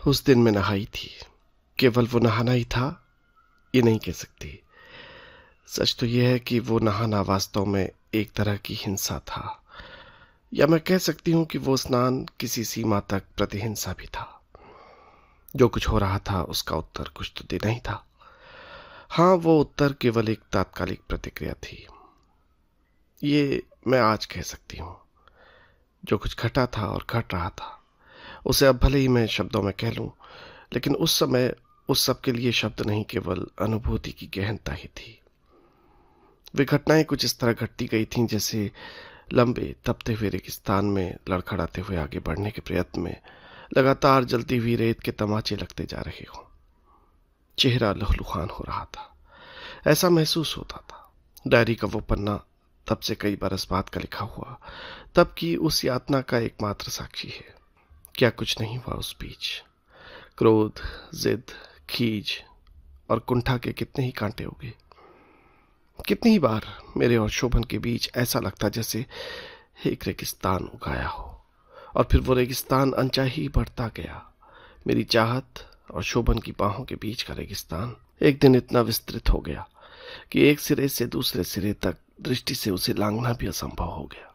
उस दिन मैं नहाई थी। केवल वो नहाना ही था ये नहीं कह सकती। सच तो यह है कि वो नहाना वास्तव में एक तरह की हिंसा था, या मैं कह सकती हूँ कि वो स्नान किसी सीमा तक प्रतिहिंसा भी था। जो कुछ हो रहा था उसका उत्तर कुछ तो देना ही था। हाँ, वो उत्तर केवल एक तात्कालिक प्रतिक्रिया थी, ये मैं आज कह सकती हूँ। जो कुछ घटा था और घट रहा था उसे अब भले ही मैं शब्दों में कह लूं, लेकिन उस समय उस सब के लिए शब्द नहीं, केवल अनुभूति की गहनता ही थी। वे घटनाएं कुछ इस तरह घटती गई थीं जैसे लंबे तपते हुए रेगिस्तान में लड़खड़ाते हुए आगे बढ़ने के प्रयत्न में लगातार जलती हुई रेत के तमाचे लगते जा रहे हों। चेहरा लहलुहान हो रहा था, ऐसा महसूस होता था। डायरी का वो पन्ना तब से कई बरस बाद का लिखा हुआ तब की उस यातना का एकमात्र साक्षी है। क्या कुछ नहीं हुआ उस बीच। क्रोध, जिद, खीज और कुंठा के कितने ही कांटे उगे। कितनी ही बार मेरे और शोभन के बीच ऐसा लगता जैसे एक रेगिस्तान उगाया हो, और फिर वो रेगिस्तान अनचाही बढ़ता गया। मेरी चाहत और शोभन की बाहों के बीच का रेगिस्तान एक दिन इतना विस्तृत हो गया कि एक सिरे से दूसरे सिरे तक दृष्टि से उसे लांघना भी असंभव हो गया।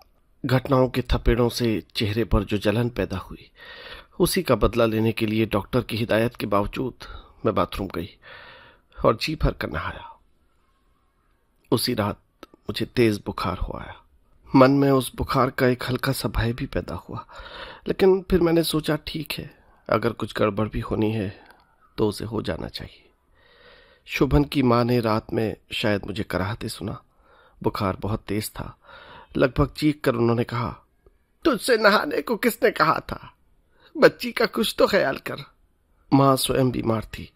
घटनाओं के थपेड़ों से चेहरे पर जो जलन पैदा हुई, उसी का बदला लेने के लिए डॉक्टर की हिदायत के बावजूद मैं बाथरूम गई और जी भर कर नहाया। उसी रात मुझे तेज बुखार हो आया। मन में उस बुखार का एक हल्का सा भय भी पैदा हुआ, लेकिन फिर मैंने सोचा ठीक है, अगर कुछ गड़बड़ भी होनी है तो उसे हो जाना चाहिए। शोभन की माँ ने रात में शायद मुझे कराहते सुना। बुखार बहुत तेज था। लगभग चीख कर उन्होंने कहा, तुझसे नहाने को किसने कहा था? बच्ची का कुछ तो ख्याल कर। माँ स्वयं बीमार थी,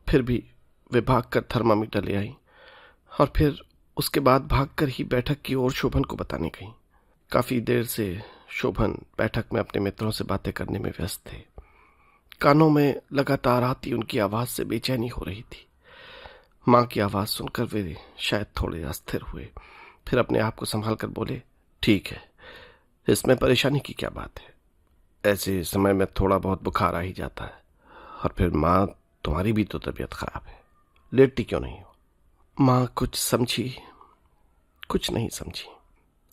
फिर भी वे भागकर थर्मामीटर ले आई और फिर उसके बाद भागकर ही बैठक की ओर शोभन को बताने गई। काफी देर से शोभन बैठक में अपने मित्रों से बातें करने में व्यस्त थे। कानों में लगातार आती उनकी आवाज से बेचैनी हो रही थी। माँ की आवाज सुनकर वे शायद थोड़े अस्थिर हुए, फिर अपने आप को संभाल कर बोले, ठीक है, इसमें परेशानी की क्या बात है? ऐसे समय में थोड़ा बहुत बुखार आ ही जाता है, और फिर माँ तुम्हारी भी तो तबीयत खराब है, लेटती क्यों नहीं हो? माँ कुछ समझी, कुछ नहीं समझी।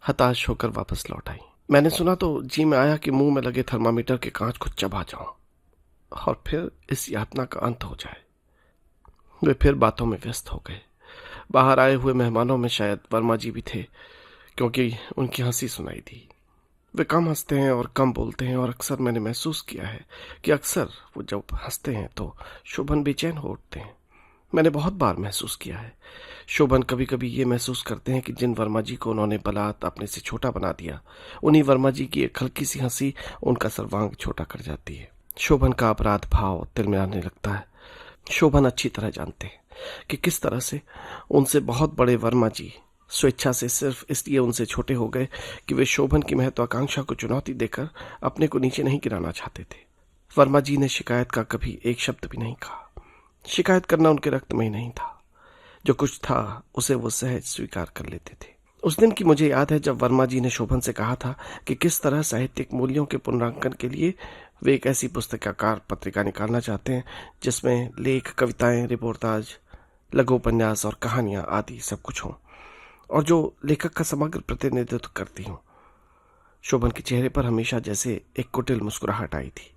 हताश होकर वापस लौट आई। मैंने सुना तो जी में आया कि मुंह में लगे थर्मामीटर के कांच को चबा जाऊं और फिर इस यातना का अंत हो जाए। वे फिर बातों में व्यस्त हो गए। बाहर आए हुए मेहमानों में शायद वर्मा जी भी थे, क्योंकि उनकी हंसी सुनाई दी। वे कम हंसते हैं और कम बोलते हैं, और अक्सर मैंने महसूस किया है कि अक्सर वो जब हंसते हैं तो शोभन बेचैन हो उठते हैं। मैंने बहुत बार महसूस किया है। शोभन कभी कभी ये महसूस करते हैं कि जिन वर्मा जी को उन्होंने बलात् अपने से छोटा बना दिया, उन्हीं वर्मा जी की एक हल्की सी हंसी उनका सर्वांग छोटा कर जाती है। शोभन का अपराध भाव तिलमिलाने लगता है। शोभन अच्छी तरह जानते हैं कि किस तरह से उनसे बहुत बड़े वर्मा जी स्वेच्छा से सिर्फ इसलिए उनसे छोटे हो गए कि वे शोभन की महत्वाकांक्षा को चुनौती देकर अपने को नीचे नहीं गिराना चाहते थे। वर्मा जी ने शिकायत का कभी एक शब्द भी नहीं कहा। शिकायत करना उनके रक्त में ही नहीं था। जो कुछ था उसे वो सहज स्वीकार कर लेते थे। उस दिन की मुझे याद है जब वर्मा जी ने शोभन से कहा था कि किस तरह साहित्यिक मूल्यों के पुनरांकन के लिए वे एक ऐसी पुस्तकाकार पत्रिका निकालना चाहते हैं जिसमें लेख, कविताएं, रिपोर्टाज, लघु उपन्यास और कहानियां आदि सब कुछ हों, और जो लेखक का समग्र प्रतिनिधित्व करती हूँ। शोभन के चेहरे पर हमेशा जैसे एक कुटिल मुस्कुराहट आई थी।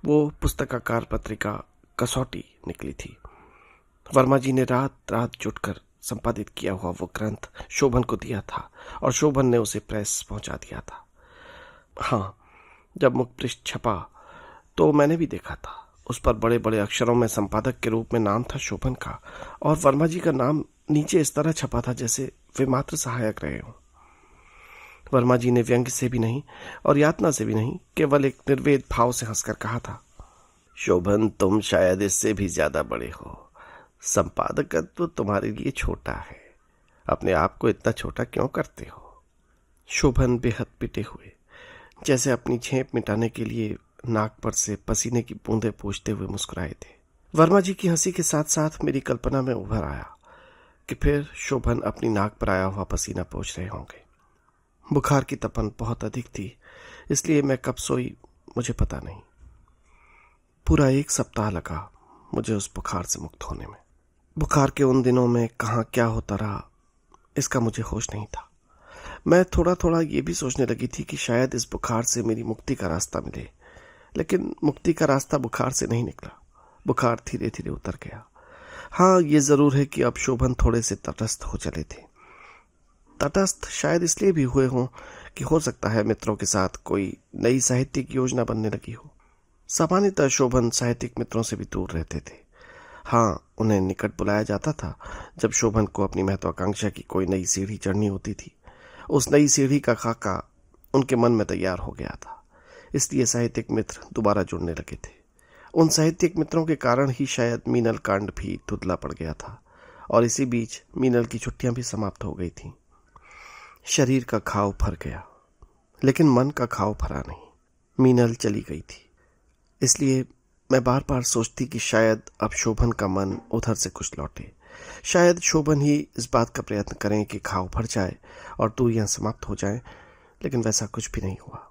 वो पुस्तकाकार पत्रिका कसौटी निकली थी। वर्मा जी ने रात रात जुटकर संपादित किया हुआ वो ग्रंथ शोभन को दिया था, और शोभन ने उसे प्रेस पहुंचा दिया था। हाँ, जब मुखपृष्ठ छपा तो मैंने भी देखा था। उस पर बड़े बड़े अक्षरों में संपादक के रूप में नाम था शोभन का, और वर्मा जी का नाम नीचे इस तरह छपा था जैसे वे मात्र सहायक रहे हों। वर्मा जी ने व्यंग्य से भी नहीं और यातना से भी नहीं, केवल एक निर्वेद भाव से हंसकर कहा था, शोभन, तुम शायद इससे भी ज्यादा बड़े हो। संपादकत्व तो तुम्हारे लिए छोटा है। अपने आप को इतना छोटा क्यों करते हो? शोभन बेहद पिटे हुए, जैसे अपनी झेप मिटाने के लिए नाक पर से पसीने की बूंदें पोंछते हुए मुस्कुराए थे। वर्मा जी की हंसी के साथ साथ मेरी कल्पना में उभर आया कि फिर शोभन अपनी नाक पर आया हुआ पसीना पोंछ रहे होंगे। बुखार की तपन बहुत अधिक थी, इसलिए मैं कब सोई मुझे पता नहीं। पूरा 1 सप्ताह लगा मुझे उस बुखार से मुक्त होने में। बुखार के उन दिनों में कहाँ क्या होता रहा, इसका मुझे होश नहीं था। मैं थोड़ा थोड़ा ये भी सोचने लगी थी कि शायद इस बुखार से मेरी मुक्ति का रास्ता मिले, लेकिन मुक्ति का रास्ता बुखार से नहीं निकला। बुखार धीरे धीरे उतर गया। हाँ, ये जरूर है कि अब शोभन थोड़े से तटस्थ हो चले थे। तटस्थ शायद इसलिए भी हुए हों कि हो सकता है मित्रों के साथ कोई नई साहित्यिक योजना बनने लगी हो। सामान्यतः शोभन साहित्यिक मित्रों से भी दूर रहते थे। हाँ, उन्हें निकट बुलाया जाता था जब शोभन को अपनी महत्वाकांक्षा की कोई नई सीढ़ी चढ़नी होती थी। उस नई सीढ़ी का खाका उनके मन में तैयार हो गया था, इसलिए साहित्यिक मित्र दोबारा जुड़ने लगे थे। उन साहित्यिक मित्रों के कारण ही शायद मीनल कांड भी धुंधला पड़ गया था, और इसी बीच मीनल की छुट्टियां भी समाप्त हो गई थीं। शरीर का घाव भर गया, लेकिन मन का घाव भरा नहीं। मीनल चली गई थी, इसलिए मैं बार बार सोचती कि शायद अब शोभन का मन उधर से कुछ लौटे। शायद शोभन ही इस बात का प्रयत्न करें कि घाव भर जाए और दूरियां समाप्त हो जाएं, लेकिन वैसा कुछ भी नहीं हुआ।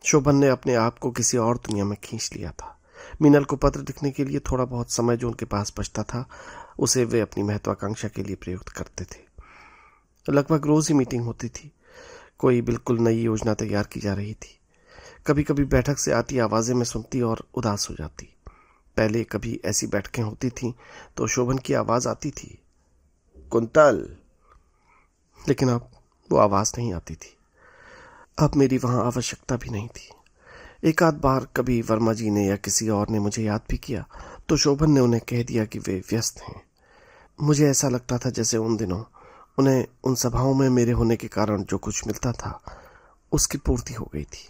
शोभन ने अपने आप को किसी और दुनिया में खींच लिया था। मीनल को पत्र लिखने के लिए थोड़ा बहुत समय जो उनके पास बचता था, उसे वे अपनी महत्वाकांक्षा के लिए प्रयुक्त करते थे। लगभग रोज ही मीटिंग होती थी। कोई बिल्कुल नई योजना तैयार की जा रही थी। कभी कभी बैठक से आती आवाजें मैं सुनती और उदास हो जाती। पहले कभी ऐसी बैठकें होती थीं तो शोभन की आवाज आती थी, कुंतल, लेकिन अब वो आवाज नहीं आती थी। अब मेरी वहां आवश्यकता भी नहीं थी। एक आध बार कभी वर्मा जी ने या किसी और ने मुझे याद भी किया तो शोभन ने उन्हें कह दिया कि वे व्यस्त हैं। मुझे ऐसा लगता था जैसे उन दिनों उन्हें उन सभाओं में मेरे होने के कारण जो कुछ मिलता था उसकी पूर्ति हो गई थी।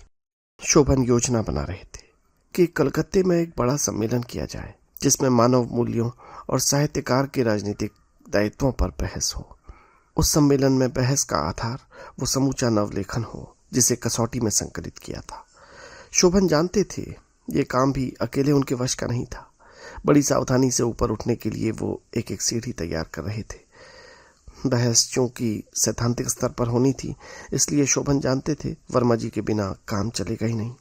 शोभन योजना बना रहे थे कि कलकत्ते में एक बड़ा सम्मेलन किया जाए जिसमें मानव मूल्यों और साहित्यकार के राजनीतिक दायित्वों पर बहस हो। उस सम्मेलन में बहस का आधार वो समूचा नवलेखन हो जिसे कसौटी में संकलित किया था। शोभन जानते थे ये काम भी अकेले उनके वश का नहीं था। बड़ी सावधानी से ऊपर उठने के लिए वो एक एक सीढ़ी तैयार कर रहे थे। बहस चूंकि सैद्धांतिक स्तर पर होनी थी, इसलिए शोभन जानते थे वर्मा जी के बिना काम चलेगा ही नहीं।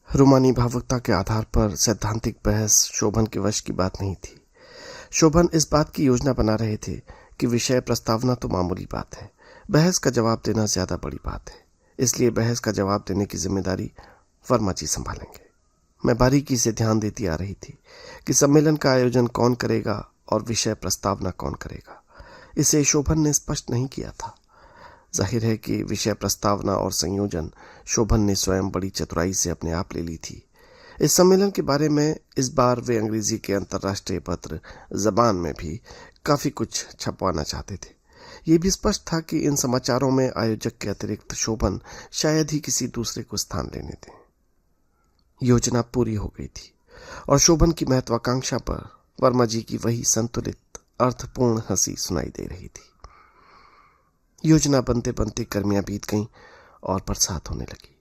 रूमानी भावुकता के आधार पर सैद्धांतिक बहस शोभन के वश की बात नहीं थी। शोभन इस बात की योजना बना रहे थे कि विषय प्रस्तावना तो मामूली बात है, बहस का जवाब देना ज्यादा बड़ी बात है। इसलिए बहस का जवाब देने की जिम्मेदारी वर्मा जी संभालेंगे। मैं बारीकी से ध्यान देती आ रही थी कि सम्मेलन का आयोजन कौन करेगा और विषय प्रस्तावना कौन करेगा। इसे शोभन ने स्पष्ट नहीं किया था। जाहिर है कि विषय प्रस्तावना और संयोजन शोभन ने स्वयं बड़ी चतुराई से अपने आप ले ली थी। इस सम्मेलन के बारे में इस बार वे अंग्रेजी के अंतर्राष्ट्रीय पत्र जबान में भी काफी कुछ छपवाना चाहते थे। ये भी स्पष्ट था कि इन समाचारों में आयोजक के अतिरिक्त शोभन शायद ही किसी दूसरे को स्थान लेने दें। योजना पूरी हो गई थी और शोभन की महत्वाकांक्षा पर वर्मा जी की वही संतुलित अर्थपूर्ण हंसी सुनाई दे रही थी। योजना बनते बनते गर्मियां बीत गईं और बरसात होने लगी।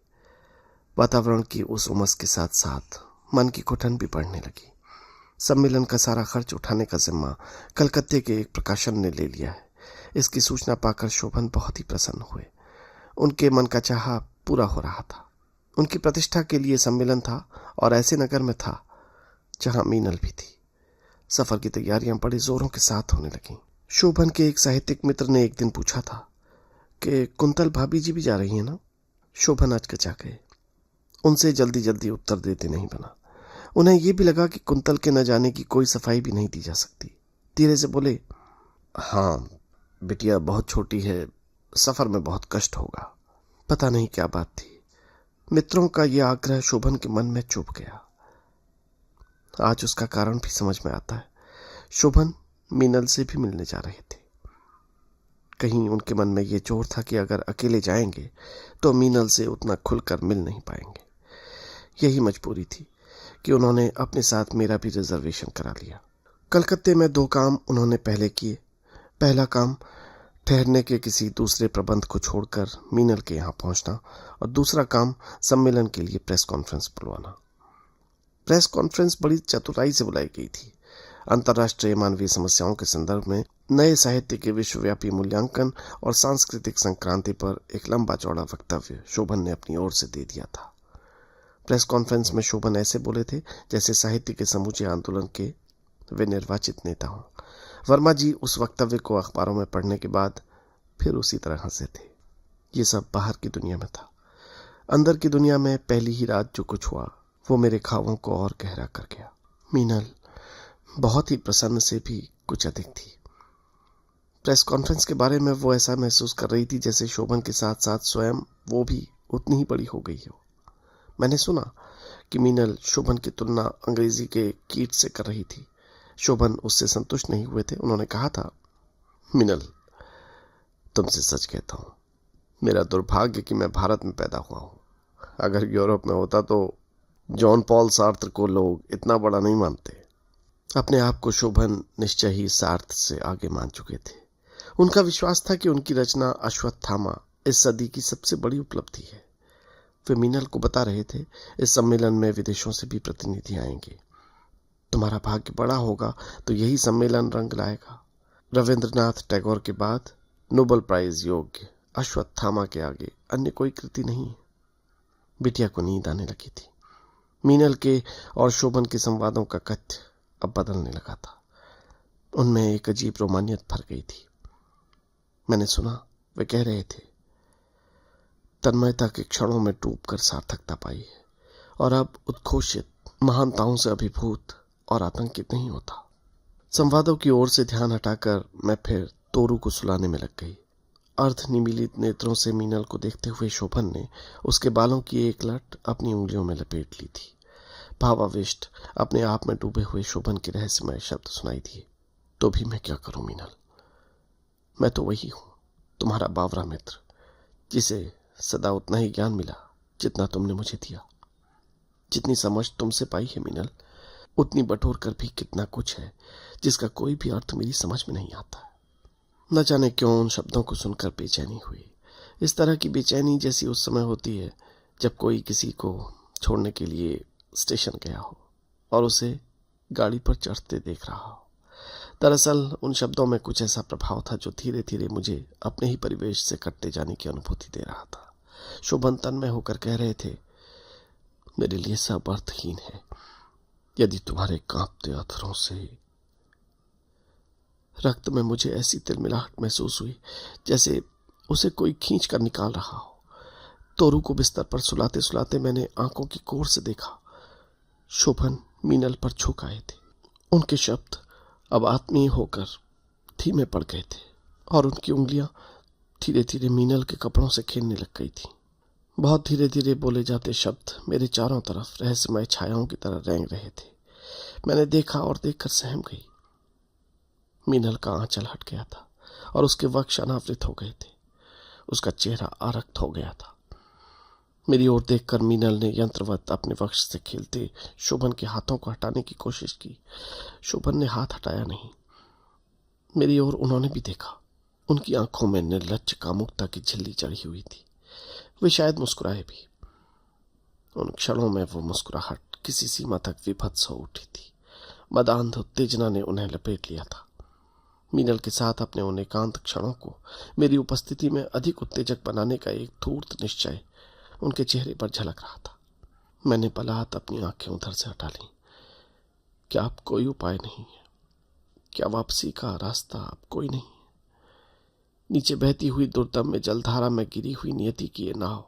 वातावरण की उस उमस के साथ साथ मन की घुटन भी बढ़ने लगी। सम्मेलन का सारा खर्च उठाने का जिम्मा कलकत्ते के एक प्रकाशन ने ले लिया है। इसकी सूचना पाकर शोभन बहुत ही प्रसन्न हुए। उनके मन का चाहा पूरा हो रहा था। उनकी प्रतिष्ठा के लिए सम्मेलन था और ऐसे नगर में था जहां मीनल भी थी। सफर की तैयारियां बड़े जोरों के साथ होने लगीं। शोभन के एक साहित्यिक मित्र ने एक दिन पूछा था कि कुंतल भाभी जी भी जा रही है ना। शोभन अचकचा गए। उनसे जल्दी जल्दी उत्तर देते नहीं बना। उन्हें यह भी लगा कि कुंतल के न जाने की कोई सफाई भी नहीं दी जा सकती। धीरे से बोले, हाँ, बिटिया बहुत छोटी है, सफर में बहुत कष्ट होगा। पता नहीं क्या बात थी, मित्रों का यह आग्रह शोभन के मन में चुभ गया। आज उसका कारण भी समझ में आता है। शोभन मीनल से भी मिलने जा रहे थे। कहीं उनके मन में यह जोर था कि अगर अकेले जाएंगे तो मीनल से उतना खुलकर मिल नहीं पाएंगे। यही मजबूरी थी कि उन्होंने अपने साथ मेरा भी रिजर्वेशन करा लिया। कलकत्ते में 2 काम उन्होंने पहले किए। पहला काम ठहरने के किसी दूसरे प्रबंध को छोड़कर मीनल के यहाँ पहुंचना, और दूसरा काम सम्मेलन के लिए प्रेस कॉन्फ्रेंस बुलवाना। प्रेस कॉन्फ्रेंस बड़ी चतुराई से बुलाई गई थी। अंतर्राष्ट्रीय मानवीय समस्याओं के संदर्भ में नए साहित्य के विश्वव्यापी मूल्यांकन और सांस्कृतिक संक्रांति पर एक लंबा चौड़ा वक्तव्य शोभन ने अपनी ओर से दे दिया था। प्रेस कॉन्फ्रेंस में शोभन ऐसे बोले थे जैसे साहित्य के समूचे आंदोलन के वे निर्वाचित नेता हों। वर्मा जी उस वक्तव्य को अखबारों में पढ़ने के बाद फिर उसी तरह हंसे थे। ये सब बाहर की दुनिया में था। अंदर की दुनिया में पहली ही रात जो कुछ हुआ वो मेरे ख्वाबों को और गहरा कर गया। मीनल बहुत ही प्रसन्न से भी कुछ अधिक थी। प्रेस कॉन्फ्रेंस के बारे में वो ऐसा महसूस कर रही थी जैसे शोभन के साथ साथ स्वयं वो भी उतनी ही बड़ी हो गई हो। मैंने सुना कि मीनल शोभन की तुलना अंग्रेजी के कीट से कर रही थी। शोभन उससे संतुष्ट नहीं हुए थे। उन्होंने कहा था, मीनल तुमसे सच कहता हूँ, मेरा दुर्भाग्य कि मैं भारत में पैदा हुआ हूँ। अगर यूरोप में होता तो जॉन पॉल सार्त्र को लोग इतना बड़ा नहीं मानते। अपने आप को शोभन निश्चय ही सार्त्र से आगे मान चुके थे। उनका विश्वास था कि उनकी रचना अश्वत्थामा इस सदी की सबसे बड़ी उपलब्धि है। वे मीनल को बता रहे थे, इस सम्मेलन में विदेशों से भी प्रतिनिधि आएंगे। तुम्हारा भाग्य बड़ा होगा तो यही सम्मेलन रंग लाएगा। रविंद्रनाथ टैगोर के बाद नोबेल प्राइज योग्य अश्वत्थामा के आगे अन्य कोई कृति नहीं है। बिटिया को नींद आने लगी थी। मीनल के और शोभन के संवादों का कथ्य अब बदलने लगा था। उनमें एक अजीब रोमानियत भर गई थी। मैंने सुना वे कह रहे थे, तन्मयता के क्षणों में डूबकर सार्थकता पाई है और अब उद्घोषित महानताओं से अभिभूत और आतंकित नहीं होता। संवादों की ओर से ध्यान हटाकर मैं फिर तोरू को सुलाने में लग गई। अर्ध निमीलित नेत्रों से मीनल को देखते हुए शोभन ने उसके बालों की एक लट अपनी उंगलियों में लपेट ली थी। भावाविष्ट अपने आप में डूबे हुए शोभन के रहस्यमय शब्द सुनाई दिए, तो भी मैं क्या करूं मीनल, मैं तो वही हूं, तुम्हारा बावरा मित्र, जिसे सदा उतना ही ज्ञान मिला जितना तुमने मुझे दिया। जितनी समझ तुमसे पाई है मीनल, उतनी बटोर कर भी कितना कुछ है जिसका कोई भी अर्थ मेरी समझ में नहीं आता। न जाने क्यों उन शब्दों को सुनकर बेचैनी हुई। इस तरह की बेचैनी जैसी उस समय होती है जब कोई किसी को छोड़ने के लिए स्टेशन गया हो और उसे गाड़ी पर चढ़ते देख रहा हो। दरअसल उन शब्दों में कुछ ऐसा प्रभाव था जो धीरे धीरे मुझे अपने ही परिवेश से कटते जाने की अनुभूति दे रहा था। शोभन तन्मय होकर कह रहे थे, मेरे लिए सब अर्थहीन है यदि तुम्हारे कांपते अधरों से। रक्त में मुझे ऐसी तिलमिलाहट महसूस हुई जैसे उसे कोई खींच कर निकाल रहा हो। तोरू को बिस्तर पर सुलाते सुलाते मैंने आंखों की कोर से देखा। शोभन मीनल पर झुक आए थे। उनके शब्द अब आत्मीय होकर धीमे पड़ गए थे और उनकी उंगलियां धीरे धीरे मीनल के कपड़ों से खेलने लग गई थी। बहुत धीरे धीरे बोले जाते शब्द मेरे चारों तरफ रहस्यमय छायाओं की तरह रेंग रहे थे। मैंने देखा और देखकर सहम गई। मीनल का आंचल हट गया था और उसके वक्ष अनावृत हो गए थे। उसका चेहरा आरक्त हो गया था। मेरी ओर देखकर मीनल ने यंत्रवत अपने वक्ष से खेलते शोभन के हाथों को हटाने की कोशिश की। शोभन ने हाथ हटाया नहीं। मेरी ओर उन्होंने भी देखा। उनकी आंखों में निर्लज्ज कामुकता की झिल्ली चढ़ी हुई थी। वे शायद मुस्कुराए भी। उन क्षणों में वो मुस्कुराहट किसी सीमा तक विभत्स हो उठी थी। मदान्ध उत्तेजना ने उन्हें लपेट लिया था। मीनल के साथ अपने उन एकांत क्षणों को मेरी उपस्थिति में अधिक उत्तेजक बनाने का एक धूर्त निश्चय उनके चेहरे पर झलक रहा था। मैंने बलात् अपनी आंखें उधर से हटा लीं। क्या अब कोई उपाय नहीं है? क्या वापसी का रास्ता अब कोई नहीं है? नीचे बहती हुई दुर्दम में जलधारा में गिरी हुई नियति की ये नाव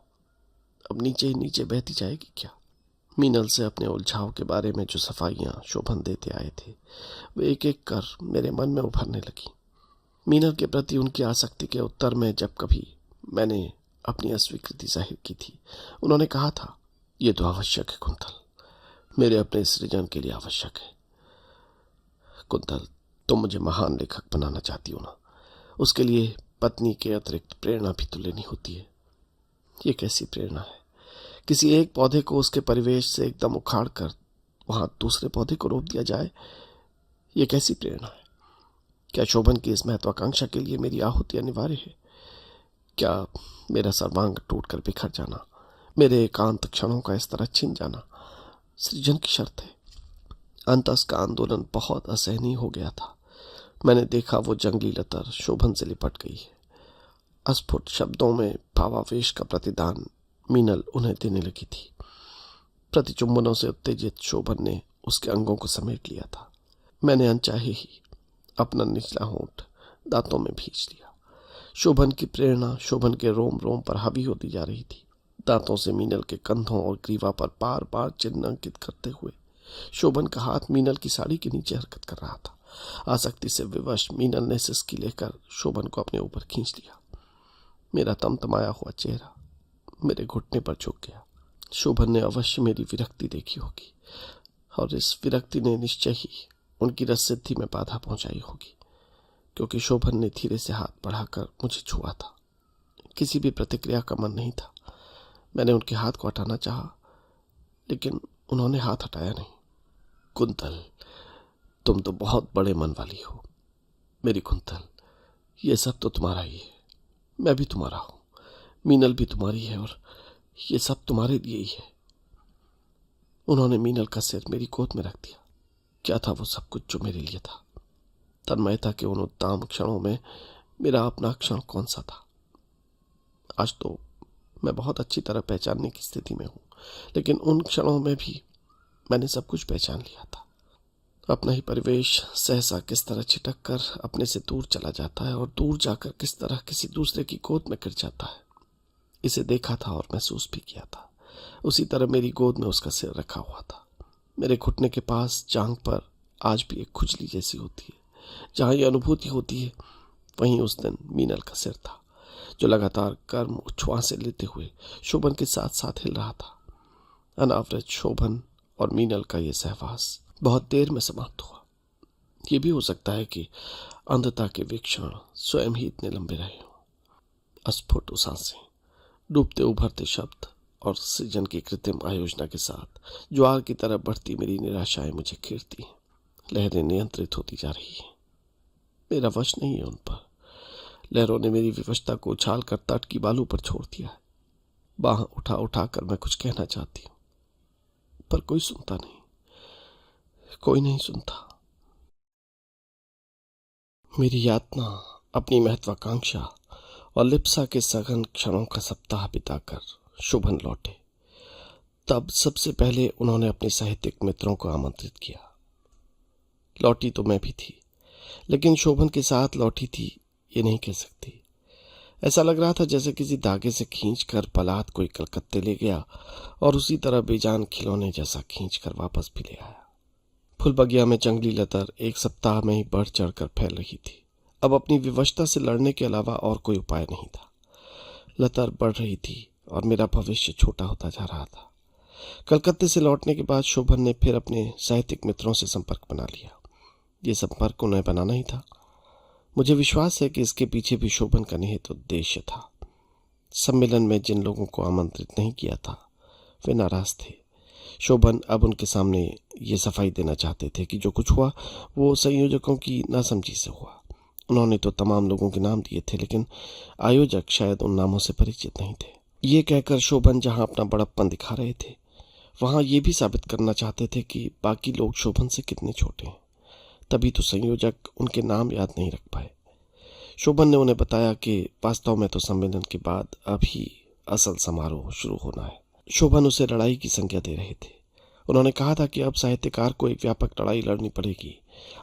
अब नीचे ही नीचे बहती जाएगी क्या? मीनल से अपने उलझाव के बारे में जो सफाइयां शोभन देते आए थे वे एक एक कर मेरे मन में उभरने लगी। मीनल के प्रति उनकी आसक्ति के उत्तर में जब कभी मैंने अपनी अस्वीकृति जाहिर की थी, उन्होंने कहा था, ये तो आवश्यक है कुंतल, मेरे अपने सृजन के लिए आवश्यक है। कुंतल, तुम मुझे महान लेखक बनाना चाहती हो ना, उसके लिए पत्नी के अतिरिक्त प्रेरणा भी तो लेनी होती है। ये कैसी प्रेरणा है? किसी एक पौधे को उसके परिवेश से एकदम उखाड़ कर वहां दूसरे पौधे को रोप दिया जाए, ये कैसी प्रेरणा है? क्या शोभन की इस महत्वाकांक्षा के लिए मेरी आहुति अनिवार्य है? क्या मेरा सर्वांग टूटकर बिखर जाना, मेरे एकांत क्षणों का इस तरह छिन जाना सृजन की शर्त है? अंतस का आंदोलन बहुत असहनीय हो गया था। मैंने देखा वो जंगली लतर शोभन से लिपट गई है। अस्फुट शब्दों में भावावेश का प्रतिदान मीनल उन्हें देने लगी थी। प्रतिचुंबनों से उत्तेजित शोभन ने उसके अंगों को समेट लिया था। मैंने अनचाहे ही अपना निचला होंठ दांतों में भींच लिया। शोभन की प्रेरणा शोभन के रोम रोम पर हावी होती जा रही थी। दांतों से मीनल के कंधों और ग्रीवा पर बार बार चिन्ह अंकित करते हुए शोभन का हाथ मीनल की साड़ी के नीचे हरकत कर रहा था। आसक्ति से विवश मीनल ने सिसकी लेकर शोभन को अपने ऊपर खींच लिया। मेरा तमतमाया हुआ चेहरा मेरे घुटने पर झुक गया। शोभन ने अवश्य मेरी विरक्ति देखी होगी और इस विरक्ति ने निश्चय ही उनकी रससिद्धि में बाधा पहुंचाई होगी, क्योंकि शोभन ने धीरे से हाथ बढ़ाकर मुझे छुआ था। किसी भी प्रतिक्रिया का मन नहीं था। मैंने उनके हाथ को हटाना चाहा, लेकिन उन्होंने हाथ हटाया नहीं। कुंतल, तुम तो बहुत बड़े मन वाली हो। मेरी कुंतल, ये सब तो तुम्हारा ही है। मैं भी तुम्हारा हूं, मीनल भी तुम्हारी है और ये सब तुम्हारे लिए ही है। उन्होंने मीनल का सिर मेरी गोद में रख दिया। क्या था वो सब कुछ जो मेरे लिए था? तन्मयता के उन उत्तम क्षणों में मेरा अपना क्षण कौन सा था? आज तो मैं बहुत अच्छी तरह पहचानने की स्थिति में हूं, लेकिन उन क्षणों में भी मैंने सब कुछ पहचान लिया था। अपना ही परिवेश सहसा किस तरह छिटक कर अपने से दूर चला जाता है और दूर जाकर किस तरह किसी दूसरे की गोद में गिर जाता है, इसे देखा था और महसूस भी किया था। उसी तरह मेरी गोद में उसका सिर रखा हुआ था। मेरे घुटने के पास जांघ पर आज भी एक खुजली जैसी होती है। जहां ये अनुभूति होती है वहीं उस दिन मीनल का सिर था, जो लगातार गर्म उच्छ्वासें लेते हुए शोभन के साथ साथ हिल रहा था। अनावृत शोभन और मीनल का ये सहवास बहुत देर में समाप्त हुआ। ये भी हो सकता है कि अंधता के वे क्षण स्वयं ही इतने लंबे रहे हों। अस्फुट सांसें, डूबते उभरते शब्द और सृजन की कृत्रिम आयोजना के साथ ज्वार की तरह बढ़ती मेरी निराशाएं मुझे घेरती हैं। लहरें नियंत्रित होती जा रही हैं। मेरा वश नहीं है उन पर। लहरों ने मेरी विवशता को उछाल कर तट की बालू पर छोड़ दिया है। बाह उठा उठा कर मैं कुछ कहना चाहती हूँ, पर कोई सुनता नहीं, कोई नहीं सुनता। मेरी यातना, अपनी महत्वाकांक्षा और लिप्सा के सघन क्षणों का सप्ताह बिताकर शोभन लौटे। तब सबसे पहले उन्होंने अपने साहित्यिक मित्रों को आमंत्रित किया। लौटी तो मैं भी थी, लेकिन शोभन के साथ लौटी थी ये नहीं कह सकती। ऐसा लग रहा था जैसे किसी धागे से खींचकर पलाद कोई कलकत्ते ले गया और उसी तरह बेजान खिलौने जैसा खींचकर वापस भी ले आया। फुलबगिया में जंगली लतर एक सप्ताह में ही बढ़ चढ़कर फैल रही थी। अब अपनी विवशता से लड़ने के अलावा और कोई उपाय नहीं था। लतर बढ़ रही थी और मेरा भविष्य छोटा होता जा रहा था। कलकत्ते से लौटने के बाद शोभन ने फिर अपने साहित्यिक मित्रों से संपर्क बना लिया। ये संपर्क उन्हें बनाना ही था। मुझे विश्वास है कि इसके पीछे भी शोभन का निहित उद्देश्य था। सम्मेलन में जिन लोगों को आमंत्रित नहीं किया था वे नाराज थे। शोभन अब उनके सामने ये सफाई देना चाहते थे कि जो कुछ हुआ वो संयोजकों की नासमझी से हुआ। उन्होंने तो तमाम लोगों के नाम दिए थे, लेकिन आयोजक शायद उन नामों से परिचित नहीं थे। ये कहकर शोभन जहां अपना बड़प्पन दिखा रहे थे, वहां ये भी साबित करना चाहते थे कि बाकी लोग शोभन से कितने छोटे हैं। तभी तो संयोजक उनके नाम याद नहीं रख पाए। शोभन ने उन्हें बताया कि वास्तव में तो सम्मेलन के बाद अभी असल समारोह शुरू होना है। शोभन उसे लड़ाई की संज्ञा दे रहे थे। उन्होंने कहा था कि अब साहित्यकार को एक व्यापक लड़ाई लड़नी पड़ेगी।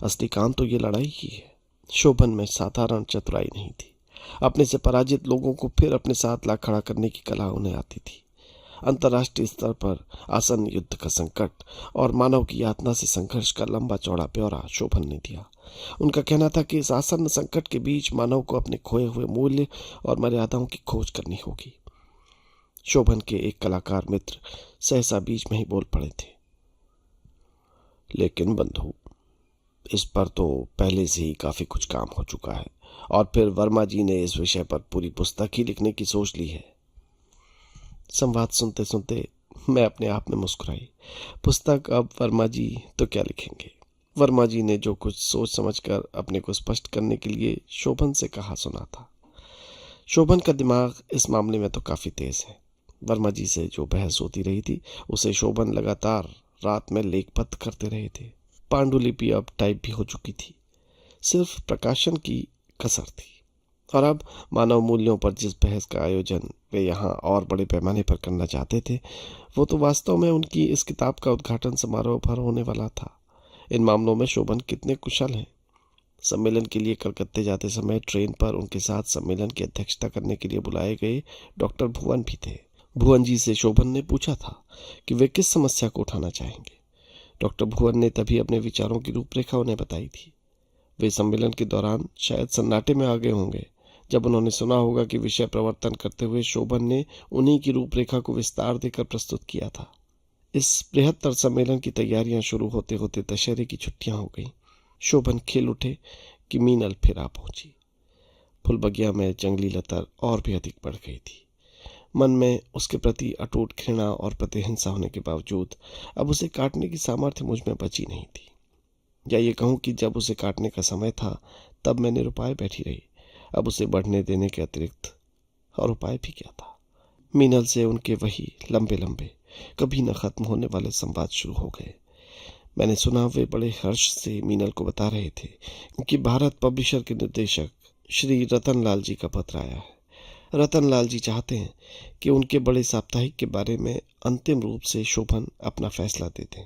असली काम तो ये लड़ाई ही है। शोभन में साधारण चतुराई नहीं थी। अपने से पराजित लोगों को फिर अपने साथ ला खड़ा करने की कला उन्हें आती थी। अंतर्राष्ट्रीय स्तर पर आसन्न युद्ध का संकट और मानव की यातना से संघर्ष का लंबा चौड़ा ब्यौरा शोभन ने दिया। उनका कहना था कि इस आसन्न संकट के बीच मानव को अपने खोए हुए मूल्य और मर्यादाओं की खोज करनी होगी। शोभन के एक कलाकार मित्र सहसा बीच में ही बोल पड़े थे, लेकिन बंधु, इस पर तो पहले से ही काफी कुछ काम हो चुका है और फिर वर्मा जी ने इस विषय पर पूरी पुस्तक ही लिखने की सोच ली है। संवाद सुनते सुनते मैं अपने आप में मुस्कुराई। पुस्तक अब वर्मा जी तो क्या लिखेंगे। वर्मा जी ने जो कुछ सोच समझकर अपने को स्पष्ट करने के लिए शोभन से कहा सुना था। शोभन का दिमाग इस मामले में तो काफी तेज है। वर्मा जी से जो बहस होती रही थी उसे शोभन लगातार रात में लेखपत्र करते रहे थे। पांडुलिपि अब टाइप भी हो चुकी थी, सिर्फ प्रकाशन की कसर थी। और अब मानव मूल्यों पर जिस बहस का आयोजन वे यहाँ और बड़े पैमाने पर करना चाहते थे, वो तो वास्तव में उनकी इस किताब का उद्घाटन समारोह पर होने वाला था। इन मामलों में शोभन कितने कुशल हैं। सम्मेलन के लिए कलकत्ते जाते समय ट्रेन पर उनके साथ सम्मेलन की अध्यक्षता करने के लिए बुलाए गए डॉक्टर भुवन भी थे। भुवन जी से शोभन ने पूछा था कि वे किस समस्या को उठाना चाहेंगे। डॉक्टर भुवन ने तभी अपने विचारों की रूपरेखा उन्हें बताई थी। वे सम्मेलन के दौरान शायद सन्नाटे में आ गए होंगे जब उन्होंने सुना होगा कि विषय प्रवर्तन करते हुए शोभन ने उन्हीं की रूपरेखा को विस्तार देकर प्रस्तुत किया था। इस बृहत्तर सम्मेलन की तैयारियां शुरू होते होते दशहरे की छुट्टियां हो गईं। शोभन खेल उठे कि मीनल फिर आ पहुंची। फुलबगिया में जंगली लतर और भी अधिक बढ़ गई थी। मन में उसके प्रति अटूट घृणा और प्रतिहिंसा होने के बावजूद अब उसे काटने की सामर्थ्य मुझ में बची नहीं थी। या ये कहूं कि जब उसे काटने का समय था तब मैं निरुपाय बैठी रही। अब उसे बढ़ने देने के अतिरिक्त और उपाय भी क्या था। मीनल से उनके वही लंबे लंबे कभी न खत्म होने वाले संवाद शुरू हो गए। मैंने सुना वे बड़े हर्ष से मीनल को बता रहे थे कि भारत पब्लिशर के निर्देशक श्री रतनलाल जी का पत्र आया है। रतनलाल जी चाहते हैं कि उनके बड़े साप्ताहिक के बारे में अंतिम रूप से शोभन अपना फैसला दे दें।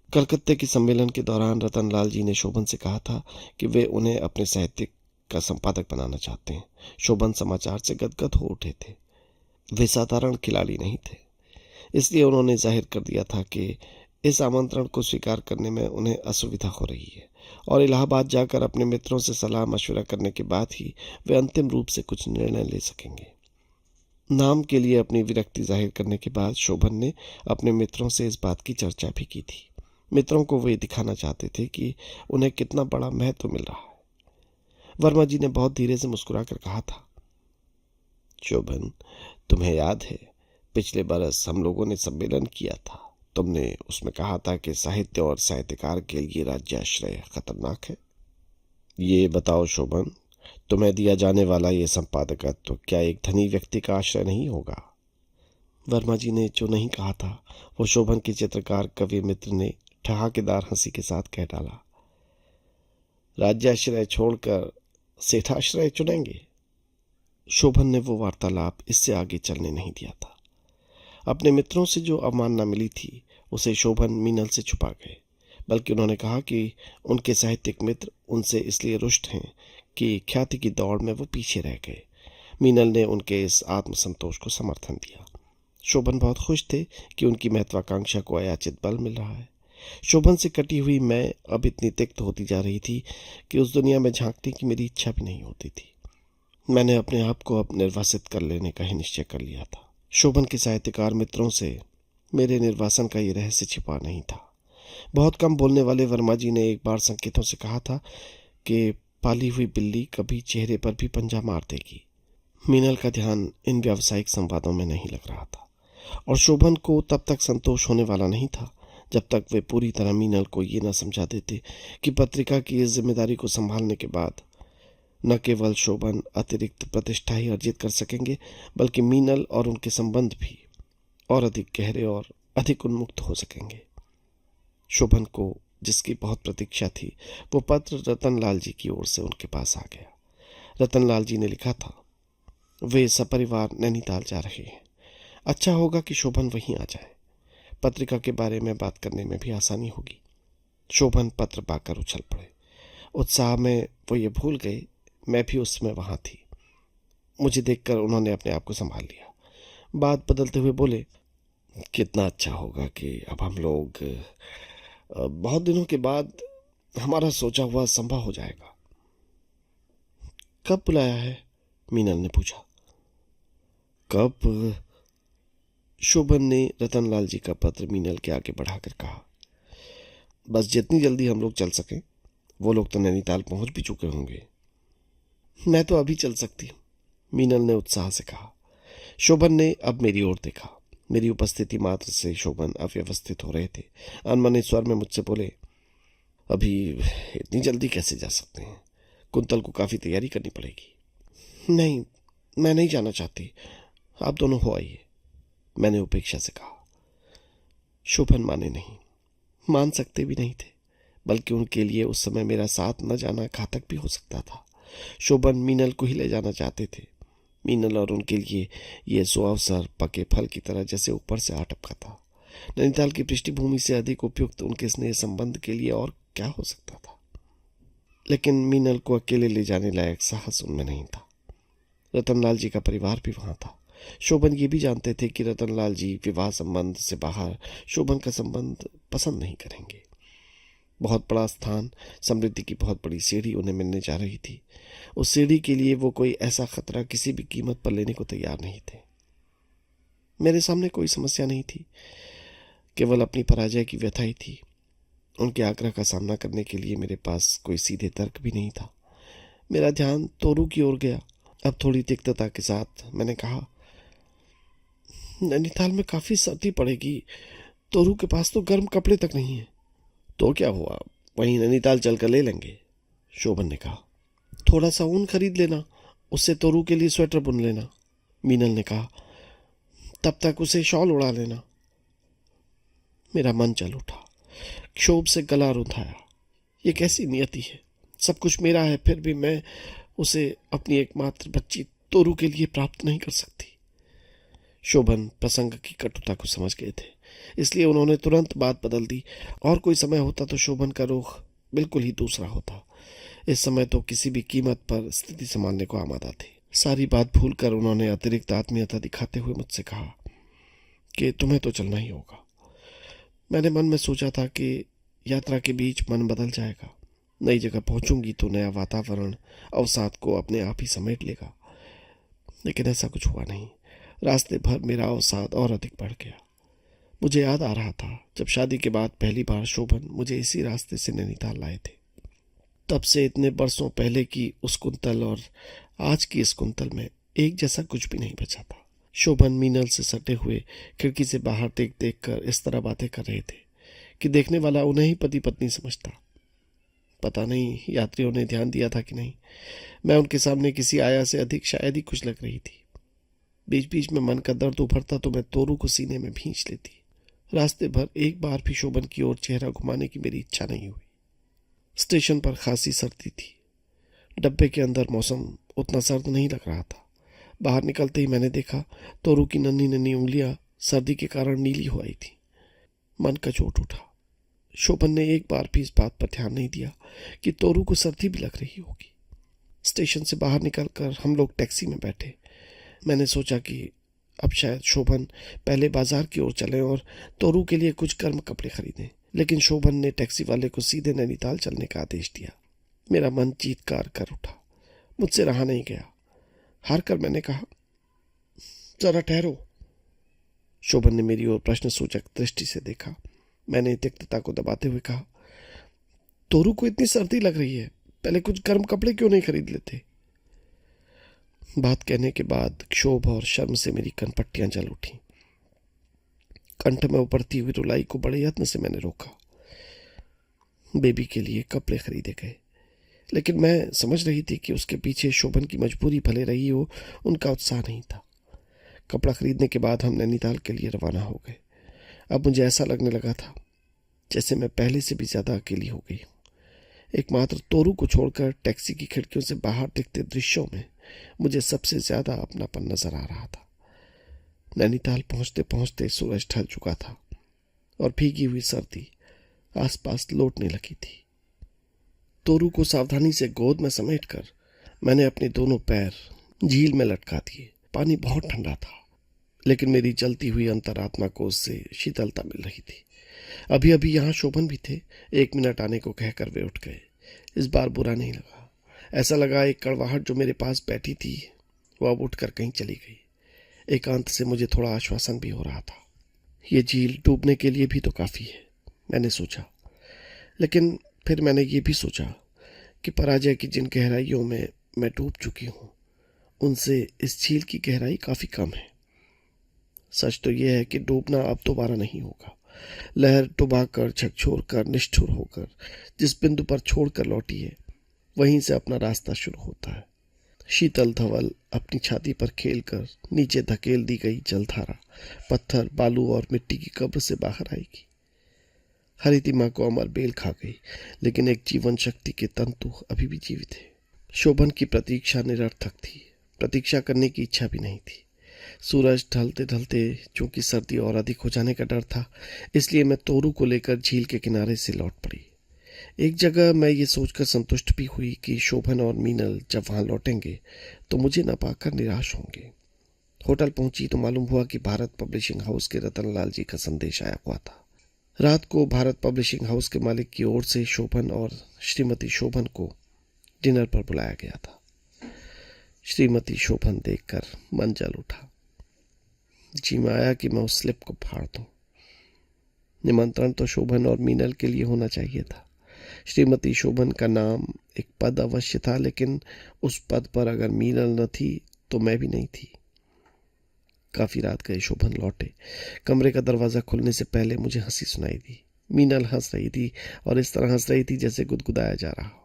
कलकत्ते के सम्मेलन के दौरान रतनलाल जी ने शोभन से कहा था कि वे उन्हें अपने साहित्यिक का संपादक बनाना चाहते हैं। शोभन समाचार से गदगद हो उठे थे। वे साधारण खिलाड़ी नहीं थे, इसलिए उन्होंने जाहिर कर दिया था कि इस आमंत्रण को स्वीकार करने में उन्हें असुविधा हो रही है और इलाहाबाद जाकर अपने मित्रों से सलाह मशवरा करने के बाद ही वे अंतिम रूप से कुछ निर्णय ले सकेंगे। नाम के लिए अपनी विरक्ति जाहिर करने के बाद शोभन ने अपने मित्रों से इस बात की चर्चा भी की थी। मित्रों को वे दिखाना चाहते थे कि उन्हें कितना बड़ा महत्व मिल रहा है। वर्मा जी ने बहुत धीरे से मुस्कुराकर कहा था, शोभन, तुम्हें याद है पिछले बरस हम लोगों ने सम्मेलन किया था। तुमने उसमें कहा था कि साहित्य और साहित्यकार के लिए राज्याश्रय खतरनाक है। ये बताओ शोभन, तुम्हें दिया जाने वाला ये संपादकत्व तो क्या एक धनी व्यक्ति का आश्रय नहीं होगा? वर्मा जी ने जो नहीं कहा था वो शोभन के चित्रकार कवि मित्र ने ठहाकेदार हंसी के साथ कह डाला। राज्याश्रय छोड़कर सेठाश्रय चुनेंगे? शोभन ने वो वार्तालाप इससे आगे चलने नहीं दिया था। अपने मित्रों से जो अवमानना मिली थी उसे शोभन मीनल से छुपा गए, बल्कि उन्होंने कहा कि उनके साहित्यिक मित्र उनसे इसलिए रुष्ट हैं कि ख्याति की दौड़ में वो पीछे रह गए। मीनल ने उनके इस आत्मसंतोष को समर्थन दिया। शोभन बहुत खुश थे कि उनकी महत्वाकांक्षा को अयाचित बल मिल रहा है। शोभन से कटी हुई मैं अब इतनी तिक्त होती जा रही थी कि उस दुनिया में झांकने की मेरी इच्छा भी नहीं होती थी। मैंने अपने आप को अब निर्वासित कर लेने का ही निश्चय कर लिया था। शोभन के साहित्यकार मित्रों से मेरे निर्वासन का ये रहस्य छिपा नहीं था। बहुत कम बोलने वाले वर्मा जी ने एक बार संकेतों से कहा था कि पाली हुई बिल्ली कभी चेहरे पर भी पंजा मार देगी। मीनल का ध्यान इन व्यावसायिक संवादों में नहीं लग रहा था और शोभन को तब तक संतोष होने वाला नहीं था जब तक वे पूरी तरह मीनल को ये न समझा देते कि पत्रिका की इस जिम्मेदारी को संभालने के बाद न केवल शोभन अतिरिक्त प्रतिष्ठा ही अर्जित कर सकेंगे, बल्कि मीनल और उनके संबंध भी और अधिक गहरे और अधिक उन्मुक्त हो सकेंगे। शोभन को जिसकी बहुत प्रतीक्षा थी वो पत्र रतनलाल जी की ओर से उनके पास आ गया। रतनलाल जी ने लिखा था, वे सपरिवार नैनीताल जा रहे हैं। अच्छा होगा कि शोभन वहीं आ जाए। पत्रिका के बारे में बात करने में भी आसानी होगी। शोभन पत्र पाकर उछल पड़े। उत्साह में वो ये भूल गए मैं भी उस समय वहां थी। मुझे देखकर उन्होंने अपने आप को संभाल लिया। बात बदलते हुए बोले, कितना अच्छा होगा कि अब हम लोग बहुत दिनों के बाद हमारा सोचा हुआ संभव हो जाएगा। कब बुलाया है? मीनल ने पूछा। कब? शोभन ने रतनलाल जी का पत्र मीनल के आगे बढ़ाकर कहा, बस जितनी जल्दी हम लोग चल सकें। वो लोग तो नैनीताल पहुंच भी चुके होंगे। मैं तो अभी चल सकती हूँ, मीनल ने उत्साह से कहा। शोभन ने अब मेरी ओर देखा। मेरी उपस्थिति मात्र से शोभन अव्यवस्थित हो रहे थे। अनमने स्वर में मुझसे बोले, अभी इतनी जल्दी कैसे जा सकते हैं? कुंतल को काफी तैयारी करनी पड़ेगी। नहीं, मैं नहीं जाना चाहती, आप दोनों हो आइए, मैंने उपेक्षा से कहा। शोभन माने नहीं, मान सकते भी नहीं थे, बल्कि उनके लिए उस समय मेरा साथ न जाना घातक भी हो सकता था। शोभन मीनल को ही ले जाना चाहते थे। मीनल और उनके लिए यह सुअवसर पके फल की तरह जैसे ऊपर से आ टपका था। नैनीताल की पृष्ठभूमि से अधिक उपयुक्त उनके स्नेह संबंध के लिए और क्या हो सकता था। लेकिन मीनल को अकेले ले जाने लायक साहस उनमें नहीं था। रतनलाल जी का परिवार भी वहां था। शोभन ये भी जानते थे कि रतनलाल जी विवाह संबंध से बाहर शोभन का संबंध पसंद नहीं करेंगे। बहुत बड़ा स्थान, समृद्धि की बहुत बड़ी सीढ़ी उन्हें मिलने जा रही थी। उस सीढ़ी के लिए वो कोई ऐसा खतरा किसी भी कीमत पर लेने को तैयार नहीं थे। मेरे सामने कोई समस्या नहीं थी, केवल अपनी पराजय की व्यथा ही थी। उनके आग्रह का सामना करने के लिए मेरे पास कोई सीधे तर्क भी नहीं था। मेरा ध्यान तोरू की ओर गया। अब थोड़ी तिक्तता के साथ मैंने कहा, नैनीताल में काफी सर्दी पड़ेगी, तोरू के पास तो गर्म कपड़े तक नहीं है। तो क्या हुआ, वहीं नैनीताल चलकर ले लेंगे, शोभन ने कहा। थोड़ा सा ऊन खरीद लेना, उससे तोरू के लिए स्वेटर बुन लेना, मीनल ने कहा। तब तक उसे शॉल उड़ा लेना। मेरा मन चल उठा, क्षोभ से गला रुंधाया। ये कैसी नियति है, सब कुछ मेरा है, फिर भी मैं उसे अपनी एकमात्र बच्ची तोरू के लिए प्राप्त नहीं कर सकती। शोभन प्रसंग की कटुता को समझ गए थे, इसलिए उन्होंने तुरंत बात बदल दी। और कोई समय होता तो शोभन का रुख बिल्कुल ही दूसरा होता। इस समय तो किसी भी कीमत पर स्थिति संभालने को आमादा थे। सारी बात भूलकर उन्होंने अतिरिक्त आत्मीयता दिखाते हुए मुझसे कहा कि तुम्हें तो चलना ही होगा। मैंने मन में सोचा था कि यात्रा के बीच मन बदल जाएगा। नई जगह पहुंचूंगी तो नया वातावरण अवसाद को अपने आप ही समेट लेगा, लेकिन ऐसा कुछ हुआ नहीं। रास्ते भर मेरा अवसाद और अधिक बढ़ गया। मुझे याद आ रहा था जब शादी के बाद पहली बार शोभन मुझे इसी रास्ते से नैनीताल लाए थे। तब से इतने बरसों पहले की उस कुंतल और आज की इस कुंतल में एक जैसा कुछ भी नहीं बचा था। शोभन मीनल से सटे हुए खिड़की से बाहर देख देख कर इस तरह बातें कर रहे थे कि देखने वाला उन्हें ही पति पत्नी समझता। पता नहीं यात्रियों ने ध्यान दिया था कि नहीं। मैं उनके सामने किसी आया से अधिक शायद ही कुछ लग रही थी। बीच बीच में मन का दर्द उभरता तो मैं तोरू को सीने में भींच लेती। रास्ते भर एक बार भी शोभन की ओर चेहरा घुमाने की मेरी इच्छा नहीं हुई। स्टेशन पर खासी सर्दी थी। डब्बे के अंदर मौसम उतना सर्द नहीं लग रहा था। बाहर निकलते ही मैंने देखा तोरू की नन्ही नन्ही उंगलियां सर्दी के कारण नीली हो आई थी। मन का चोट उठा। शोभन ने एक बार भी इस बात पर ध्यान नहीं दिया कि तोरू को सर्दी भी लग रही होगी। स्टेशन से बाहर निकलकर हम लोग टैक्सी में बैठे। मैंने सोचा कि अब शायद शोभन पहले बाजार की ओर चलें और तोरू के लिए कुछ गर्म कपड़े खरीदें, लेकिन शोभन ने टैक्सी वाले को सीधे नैनीताल चलने का आदेश दिया। मेरा मन चीत्कार कर उठा। मुझसे रहा नहीं गया। हार कर मैंने कहा, जरा ठहरो। शोभन ने मेरी ओर प्रश्नसूचक दृष्टि से देखा। मैंने तिक्तता को दबाते हुए कहा, तोरू को इतनी सर्दी लग रही है, पहले कुछ गर्म कपड़े क्यों नहीं खरीद लेते। बात कहने के बाद क्षोभ और शर्म से मेरी कनपट्टियां जल उठी। कंठ में उभरती हुई रुलाई को बड़े यत्न से मैंने रोका। बेबी के लिए कपड़े खरीदे गए, लेकिन मैं समझ रही थी कि उसके पीछे शोभन की मजबूरी भले रही हो, उनका उत्साह नहीं था। कपड़ा खरीदने के बाद हम नैनीताल के लिए रवाना हो गए। अब मुझे ऐसा लगने लगा था जैसे मैं पहले से भी ज्यादा अकेली हो गई हूँ। एकमात्र तोरू को छोड़कर टैक्सी की खिड़कियों से बाहर दिखते दृश्यों में मुझे सबसे ज्यादा अपनापन नजर आ रहा था। नैनीताल पहुंचते पहुंचते सूरज ढल चुका था और भीगी हुई सर्दी आसपास लौटने लगी थी। तोरू को सावधानी से गोद में समेटकर मैंने अपने दोनों पैर झील में लटका दिए। पानी बहुत ठंडा था, लेकिन मेरी जलती हुई अंतरात्मा को उससे शीतलता मिल रही थी। अभी अभी यहाँ शोभन भी थे। 1 मिनट आने को कहकर वे उठ गए। इस बार बुरा नहीं लगा। ऐसा लगा एक कड़वाहट जो मेरे पास बैठी थी वो अब उठकर कहीं चली गई। एकांत से मुझे थोड़ा आश्वासन भी हो रहा था। ये झील डूबने के लिए भी तो काफी है, मैंने सोचा। लेकिन फिर मैंने ये भी सोचा कि पराजय की जिन गहराइयों में मैं डूब चुकी हूँ उनसे इस झील की गहराई काफी कम है। सच तो यह है कि डूबना अब दोबारा नहीं होगा। लहर डुबाकर, झकझोर निष्ठुर होकर जिस बिंदु पर छोड़कर लौटी है वहीं से अपना रास्ता शुरू होता है। शीतल धवल अपनी छाती पर खेलकर नीचे धकेल दी गई जलधारा पत्थर, बालू और मिट्टी की कब्र से बाहर आएगी। हरितिमा को अमर बेल खा गई, लेकिन एक जीवन शक्ति के तंतु अभी भी जीवित है। शोभन की प्रतीक्षा निरर्थक थी। प्रतीक्षा करने की इच्छा भी नहीं थी। सूरज ढलते ढलते चूंकि सर्दी और अधिक हो जाने का डर था, इसलिए मैं तोरू को लेकर झील के किनारे से लौट पड़ी। एक जगह मैं ये सोचकर संतुष्ट भी हुई कि शोभन और मीनल जब वहां लौटेंगे तो मुझे न पाकर निराश होंगे। होटल पहुंची तो मालूम हुआ कि भारत पब्लिशिंग हाउस के रतनलाल जी का संदेश आया हुआ था। रात को भारत पब्लिशिंग हाउस के मालिक की ओर से शोभन और श्रीमती शोभन को डिनर पर बुलाया गया था। श्रीमती शोभन देखकर मन जल उठा। जी में आया कि मैं उस स्लिप को फाड़ दूं। निमंत्रण तो शोभन और मीनल के लिए होना चाहिए था। श्रीमती शोभन का नाम एक पद अवश्य था, लेकिन उस पद पर अगर मीनल न थी तो मैं भी नहीं थी। काफी रात गए, शोभन लौटे। कमरे का दरवाजा खुलने से पहले मुझे हंसी सुनाई दी। मीनल हंस रही थी और इस तरह हंस रही थी जैसे गुदगुदाया जा रहा हो।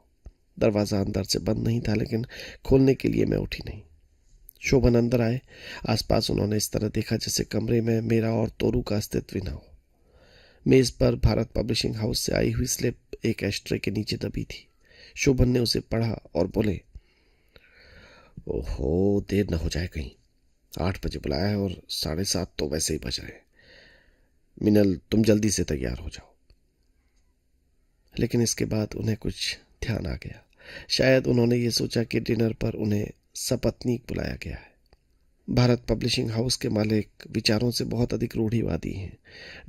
दरवाजा अंदर से बंद नहीं था, लेकिन खोलने के लिए मैं उठी नहीं। शोभन अंदर आए। आसपास उन्होंने इस तरह देखा जैसे कमरे में मेरा और तोरू का अस्तित्व न हो। मेज पर भारत पब्लिशिंग हाउस से आई हुई स्लिप एक एस्ट्रे के नीचे दबी थी। शोभन ने उसे पढ़ा और बोले, ओहो, देर न हो जाए कहीं। 8 बजे बुलाया है और 7:30 तो वैसे ही बज रहे। मिनल, तुम जल्दी से तैयार हो जाओ। लेकिन इसके बाद उन्हें कुछ ध्यान आ गया। शायद उन्होंने ये सोचा कि डिनर पर उन्हें सपत्नीक बुलाया गया है। भारत पब्लिशिंग हाउस के मालिक विचारों से बहुत अधिक रूढ़िवादी हैं।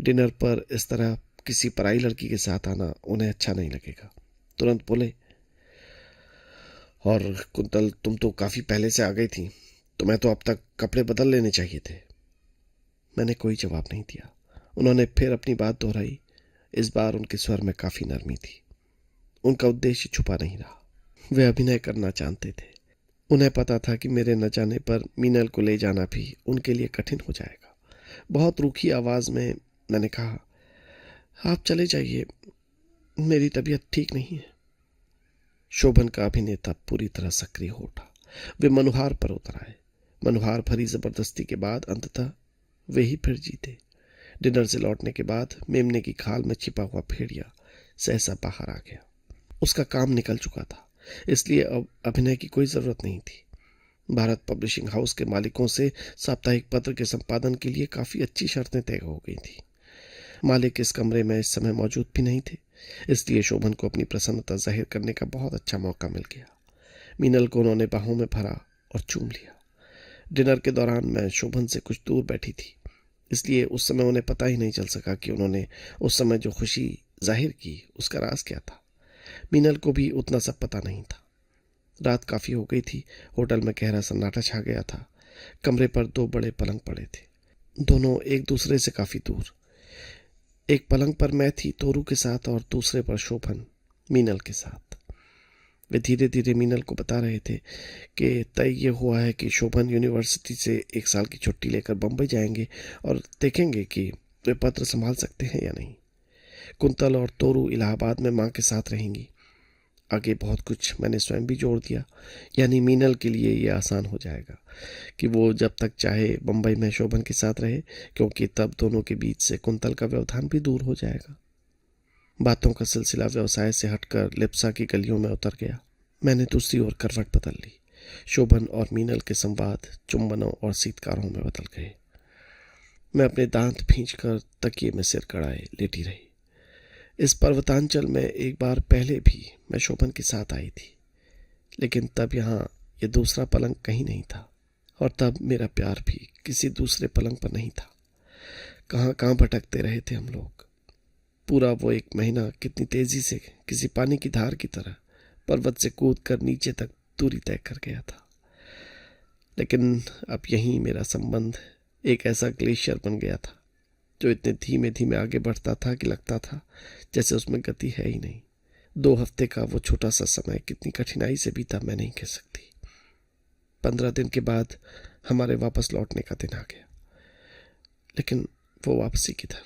डिनर पर इस तरह किसी पराई लड़की के साथ आना उन्हें अच्छा नहीं लगेगा। तुरंत बोले, और कुंतल, तुम तो काफी पहले से आ गई थी, तुम्हें तो अब तक कपड़े बदल लेने चाहिए थे। मैंने कोई जवाब नहीं दिया। उन्होंने फिर अपनी बात दोहराई। इस बार उनके स्वर में काफी नरमी थी। उनका उद्देश्य छुपा नहीं रहा। वे अभिनय करना जानते थे। उन्हें पता था कि मेरे न जाने पर मीनल को ले जाना भी उनके लिए कठिन हो जाएगा। बहुत रूखी आवाज में मैंने कहा, आप चले जाइए, मेरी तबीयत ठीक नहीं है। शोभन का अभिनेता पूरी तरह सक्रिय हो उठा। वे मनुहार पर उतर आए। मनुहार भरी जबरदस्ती के बाद अंततः वे ही फिर जीते। डिनर से लौटने के बाद मेमने की खाल में छिपा हुआ भेड़िया सहसा बाहर आ गया। उसका काम निकल चुका था, इसलिए अब अभिनय की कोई जरूरत नहीं थी। भारत पब्लिशिंग हाउस के मालिकों से साप्ताहिक पत्र के संपादन के लिए काफी अच्छी शर्तें तय हो गई थी। मालिक इस कमरे में इस समय मौजूद भी नहीं थे, इसलिए शोभन को अपनी प्रसन्नता जाहिर करने का बहुत अच्छा मौका मिल गया। मीनल को उन्होंने बाहों में भरा और चूम लिया। डिनर के दौरान मैं शोभन से कुछ दूर बैठी थी, इसलिए उस समय उन्हें पता ही नहीं चल सका कि उन्होंने उस समय जो खुशी जाहिर की उसका राज क्या था। मीनल को भी उतना सब पता नहीं था। रात काफी हो गई थी। होटल में गहरा सन्नाटा छा गया था। कमरे पर 2 बड़े पलंग पड़े थे, दोनों एक दूसरे से काफी दूर। एक पलंग पर मैं थी तोरू के साथ और दूसरे पर शोभन मीनल के साथ। वे धीरे धीरे मीनल को बता रहे थे कि तय ये हुआ है कि शोभन यूनिवर्सिटी से 1 साल की छुट्टी लेकर बंबई जाएंगे और देखेंगे कि वे पत्र संभाल सकते हैं या नहीं। कुंतल और तोरू इलाहाबाद में माँ के साथ रहेंगी। आगे बहुत कुछ मैंने स्वयं भी जोड़ दिया। यानी मीनल के लिए ये आसान हो जाएगा कि वो जब तक चाहे बंबई में शोभन के साथ रहे, क्योंकि तब दोनों के बीच से कुंतल का व्यवधान भी दूर हो जाएगा। बातों का सिलसिला व्यवसाय से हटकर लिप्सा की गलियों में उतर गया। मैंने दूसरी ओर करवट बदल ली। शोभन और मीनल के संवाद चुंबनों और सीतकारों में बदल गए। मैं अपने दांत भींचकर तकिए में सिर कड़ाए लेटी रही। इस पर्वतांचल में एक बार पहले भी मैं शोभन के साथ आई थी, लेकिन तब यहाँ ये दूसरा पलंग कहीं नहीं था, और तब मेरा प्यार भी किसी दूसरे पलंग पर नहीं था। कहाँ कहाँ भटकते रहे थे हम लोग। पूरा वो 1 महीना कितनी तेजी से किसी पानी की धार की तरह पर्वत से कूद कर नीचे तक दूरी तय कर गया था। लेकिन अब यहीं मेरा संबंध एक ऐसा ग्लेशियर बन गया था जो इतने धीमे धीमे आगे बढ़ता था कि लगता था जैसे उसमें गति है ही नहीं। 2 हफ्ते का वो छोटा सा समय कितनी कठिनाई से बीता मैं नहीं कह सकती। 15 दिन के बाद हमारे वापस लौटने का दिन आ गया। लेकिन वो वापसी किधर?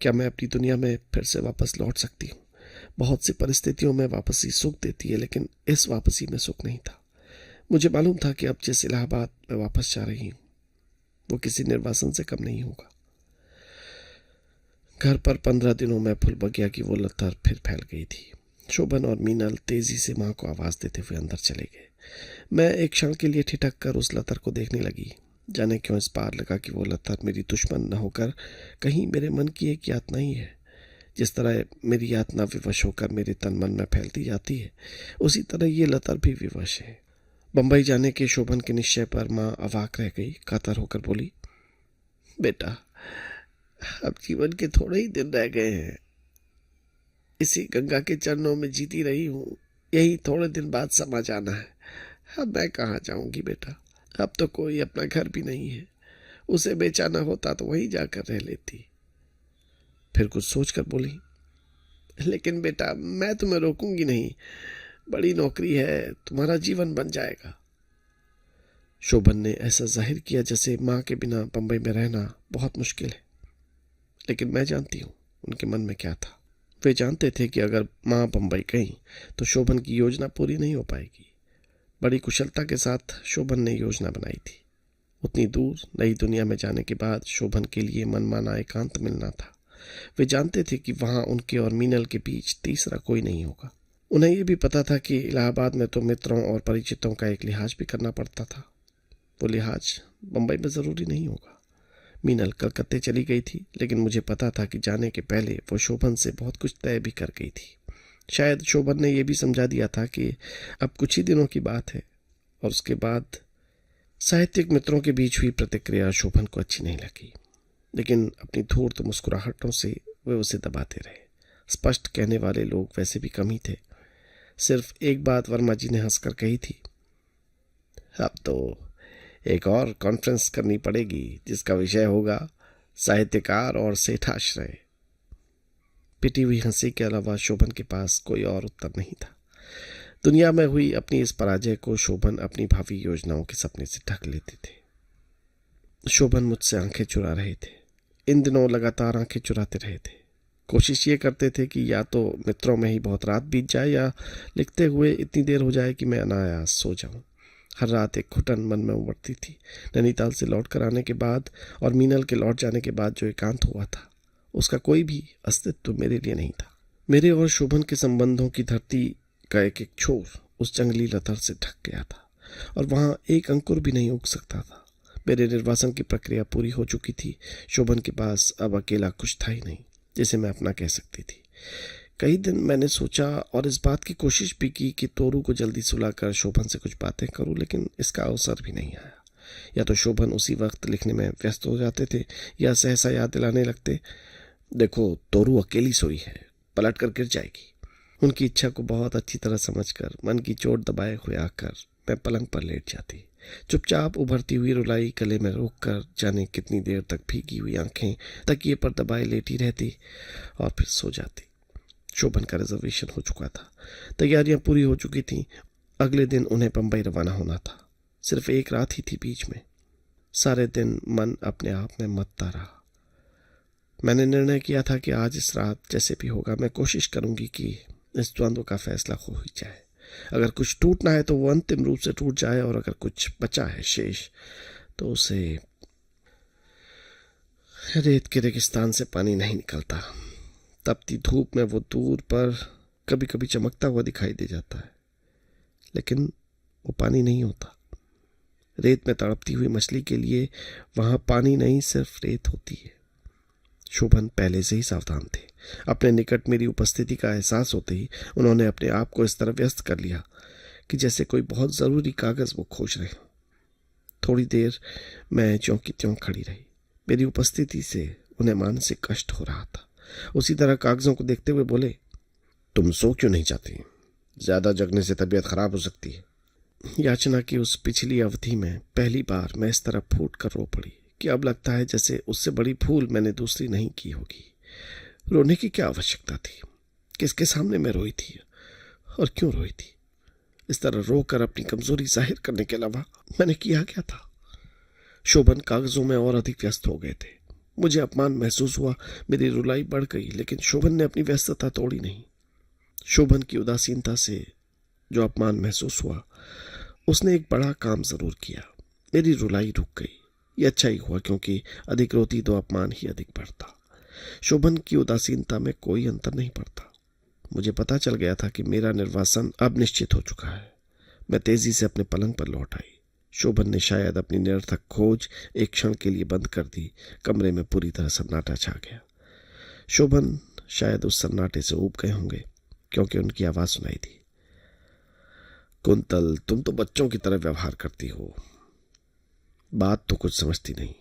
क्या मैं अपनी दुनिया में फिर से वापस लौट सकती हूँ? बहुत सी परिस्थितियों में वापसी सुख देती है, लेकिन इस वापसी में सुख नहीं था। मुझे मालूम था कि अब जिस इलाहाबाद में वापस जा रही हूँ वो किसी निर्वासन से कम नहीं होगा। घर पर 15 दिनों में फूल बगिया की वो लतार फिर फैल गई थी। शोभन और मीनल तेजी से माँ को आवाज देते हुए अंदर चले गए। मैं एक क्षण के लिए ठिठक कर उस लतर को देखने लगी। जाने क्यों इस बार लगा कि वो लतर मेरी दुश्मन न होकर कहीं मेरे मन की एक यातना ही है। जिस तरह मेरी यातना विवश होकर मेरे तन मन में फैलती जाती है, उसी तरह ये लतर भी विवश है। बंबई जाने के शोभन के निश्चय पर माँ अवाक रह गई। कातर होकर बोली, बेटा, अब जीवन के थोड़े ही दिन रह गए हैं। इसी गंगा के चरणों में जीती रही हूँ। यही थोड़े दिन बाद समा जाना है। अब मैं कहाँ जाऊंगी बेटा? अब तो कोई अपना घर भी नहीं है। उसे बेचाना होता तो वहीं जाकर रह लेती। फिर कुछ सोचकर बोली, लेकिन बेटा, मैं तुम्हें रोकूंगी नहीं। बड़ी नौकरी है, तुम्हारा जीवन बन जाएगा। शोभन ने ऐसा जाहिर किया जैसे माँ के बिना बंबई में रहना बहुत मुश्किल है। लेकिन मैं जानती हूँ उनके मन में क्या था। वे जानते थे कि अगर माँ बंबई गई तो शोभन की योजना पूरी नहीं हो पाएगी। बड़ी कुशलता के साथ शोभन ने योजना बनाई थी। उतनी दूर नई दुनिया में जाने के बाद शोभन के लिए मनमाना एकांत मिलना था। वे जानते थे कि वहां उनके और मीनल के बीच तीसरा कोई नहीं होगा। उन्हें यह भी पता था कि इलाहाबाद में तो मित्रों और परिचितों का एक लिहाज भी करना पड़ता था। वो लिहाज बंबई में जरूरी नहीं होगा। मीनल कलकत्ते चली गई थी, लेकिन मुझे पता था कि जाने के पहले वो शोभन से बहुत कुछ तय भी कर गई थी। शायद शोभन ने यह भी समझा दिया था कि अब कुछ ही दिनों की बात है। और उसके बाद साहित्यिक मित्रों के बीच हुई प्रतिक्रिया शोभन को अच्छी नहीं लगी, लेकिन अपनी धूर्त मुस्कुराहटों से वे उसे दबाते रहे। स्पष्ट कहने वाले लोग वैसे भी कम ही थे। सिर्फ एक बात वर्मा जी ने हंसकर कही थी, अब तो एक और कॉन्फ्रेंस करनी पड़ेगी जिसका विषय होगा साहित्यकार और सेठाश्रय। पिटी हुई हंसी के अलावा शोभन के पास कोई और उत्तर नहीं था। दुनिया में हुई अपनी इस पराजय को शोभन अपनी भावी योजनाओं के सपने से ढक लेते थे। शोभन मुझसे आंखें चुरा रहे थे। इन दिनों लगातार आंखें चुराते रहे थे। कोशिश ये करते थे कि या तो मित्रों में ही बहुत रात बीत जाए या लिखते हुए इतनी देर हो जाए कि मैं अनायास सो जाऊं। हर रात एक घुटन मन में उमड़ती थी। नैनीताल से लौट कर आने के बाद और मीनल के लौट जाने के बाद जो एकांत हुआ था, उसका कोई भी अस्तित्व मेरे लिए नहीं था। मेरे और शोभन के संबंधों की धरती का एक एक छोर उस जंगली लतर से ढक गया था और वहां एक अंकुर भी नहीं उग सकता था। मेरे निर्वासन की प्रक्रिया पूरी हो चुकी थी। शोभन के पास अब अकेला कुछ था ही नहीं जिसे मैं अपना कह सकती थी। कई दिन मैंने सोचा और इस बात की कोशिश भी की कि तोरू को जल्दी सुलाकर शोभन से कुछ बातें करूं, लेकिन इसका अवसर भी नहीं आया। या तो शोभन उसी वक्त लिखने में व्यस्त हो जाते थे या सहसा याद दिलाने लगते, देखो तोरू अकेली सोई है, पलट कर गिर जाएगी। उनकी इच्छा को बहुत अच्छी तरह समझकर मन की चोट दबाए हुए आकर मैं पलंग पर लेट जाती। चुपचाप उभरती हुई रुलाई गले में रोक कर जाने कितनी देर तक भीगी हुई आंखें तकिए पर दबाए लेटी रहती और फिर सो जाती। शोभन का रिजर्वेशन हो चुका था। तैयारियां पूरी हो चुकी थीं। अगले दिन उन्हें बंबई रवाना होना था। सिर्फ एक रात ही थी बीच में। सारे दिन मन अपने आप में मत्ता रहा। मैंने निर्णय किया था कि आज इस रात जैसे भी होगा मैं कोशिश करूंगी कि इस द्वंद्व का फैसला हो ही जाए। अगर कुछ टूटना है तो वो अंतिम रूप से टूट जाए और अगर कुछ बचा है शेष तो उसे रेत के रेगिस्तान से पानी नहीं निकलता। तपती धूप में वो दूर पर कभी कभी चमकता हुआ दिखाई दे जाता है, लेकिन वो पानी नहीं होता। रेत में तड़पती हुई मछली के लिए वहां पानी नहीं सिर्फ रेत होती है। शोभन पहले से ही सावधान थे। अपने निकट मेरी उपस्थिति का एहसास होते ही उन्होंने अपने आप को इस तरह व्यस्त कर लिया कि जैसे कोई बहुत जरूरी कागज वो खोज रहे हो। थोड़ी देर मैं ज्यों की त्यों खड़ी रही। मेरी उपस्थिति से उन्हें मानसिक कष्ट हो रहा था। उसी तरह कागजों को देखते हुए बोले, तुम सो क्यों नहीं जाती? ज्यादा जगने से तबीयत खराब हो सकती है। याचना की उस पिछली अवधि में पहली बार मैं इस तरह फूट कर रो पड़ी कि अब लगता है जैसे उससे बड़ी भूल मैंने दूसरी नहीं की होगी। रोने की क्या आवश्यकता थी? किसके सामने मैं रोई थी और क्यों रोई थी? इस तरह रोकर अपनी कमजोरी जाहिर करने के अलावा मैंने किया क्या था? शोभन कागजों में और अधिक व्यस्त हो गए थे। मुझे अपमान महसूस हुआ। मेरी रुलाई बढ़ गई, लेकिन शोभन ने अपनी व्यस्तता तोड़ी नहीं। शोभन की उदासीनता से जो अपमान महसूस हुआ, उसने एक बड़ा काम जरूर किया। मेरी रुलाई रुक गई। ये अच्छा ही हुआ, क्योंकि अधिक रोती तो अपमान ही अधिक बढ़ता। शोभन की उदासीनता में कोई अंतर नहीं पड़ता। मुझे पता चल गया था कि मेरा निर्वासन अब निश्चित हो चुका है। मैं तेजी से अपने पलंग पर लौट आई। शोभन ने शायद अपनी निरर्थक खोज एक क्षण के लिए बंद कर दी। कमरे में पूरी तरह सन्नाटा छा गया। शोभन शायद उस सन्नाटे से ऊब गए होंगे, क्योंकि उनकी आवाज सुनाई दी। कुंतल, तुम तो बच्चों की तरह व्यवहार करती हो, बात तो कुछ समझती नहीं।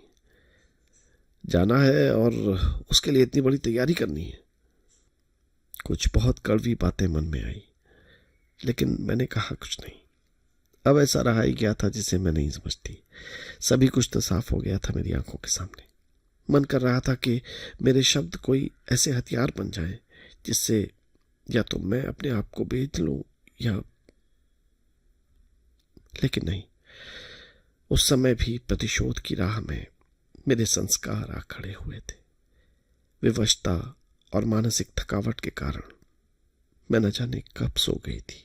जाना है और उसके लिए इतनी बड़ी तैयारी करनी है। कुछ बहुत कड़वी बातें मन में आई, लेकिन मैंने कहा कुछ नहीं। अब ऐसा रहा ही क्या था जिसे मैं नहीं समझती। सभी कुछ तो साफ हो गया था मेरी आंखों के सामने। मन कर रहा था कि मेरे शब्द कोई ऐसे हथियार बन जाए जिससे या तो मैं अपने आप को बेच लूं या, लेकिन नहीं। उस समय भी प्रतिशोध की राह में मेरे संस्कार आ खड़े हुए थे। विवशता और मानसिक थकावट के कारण मैं न जाने कब सो गई थी।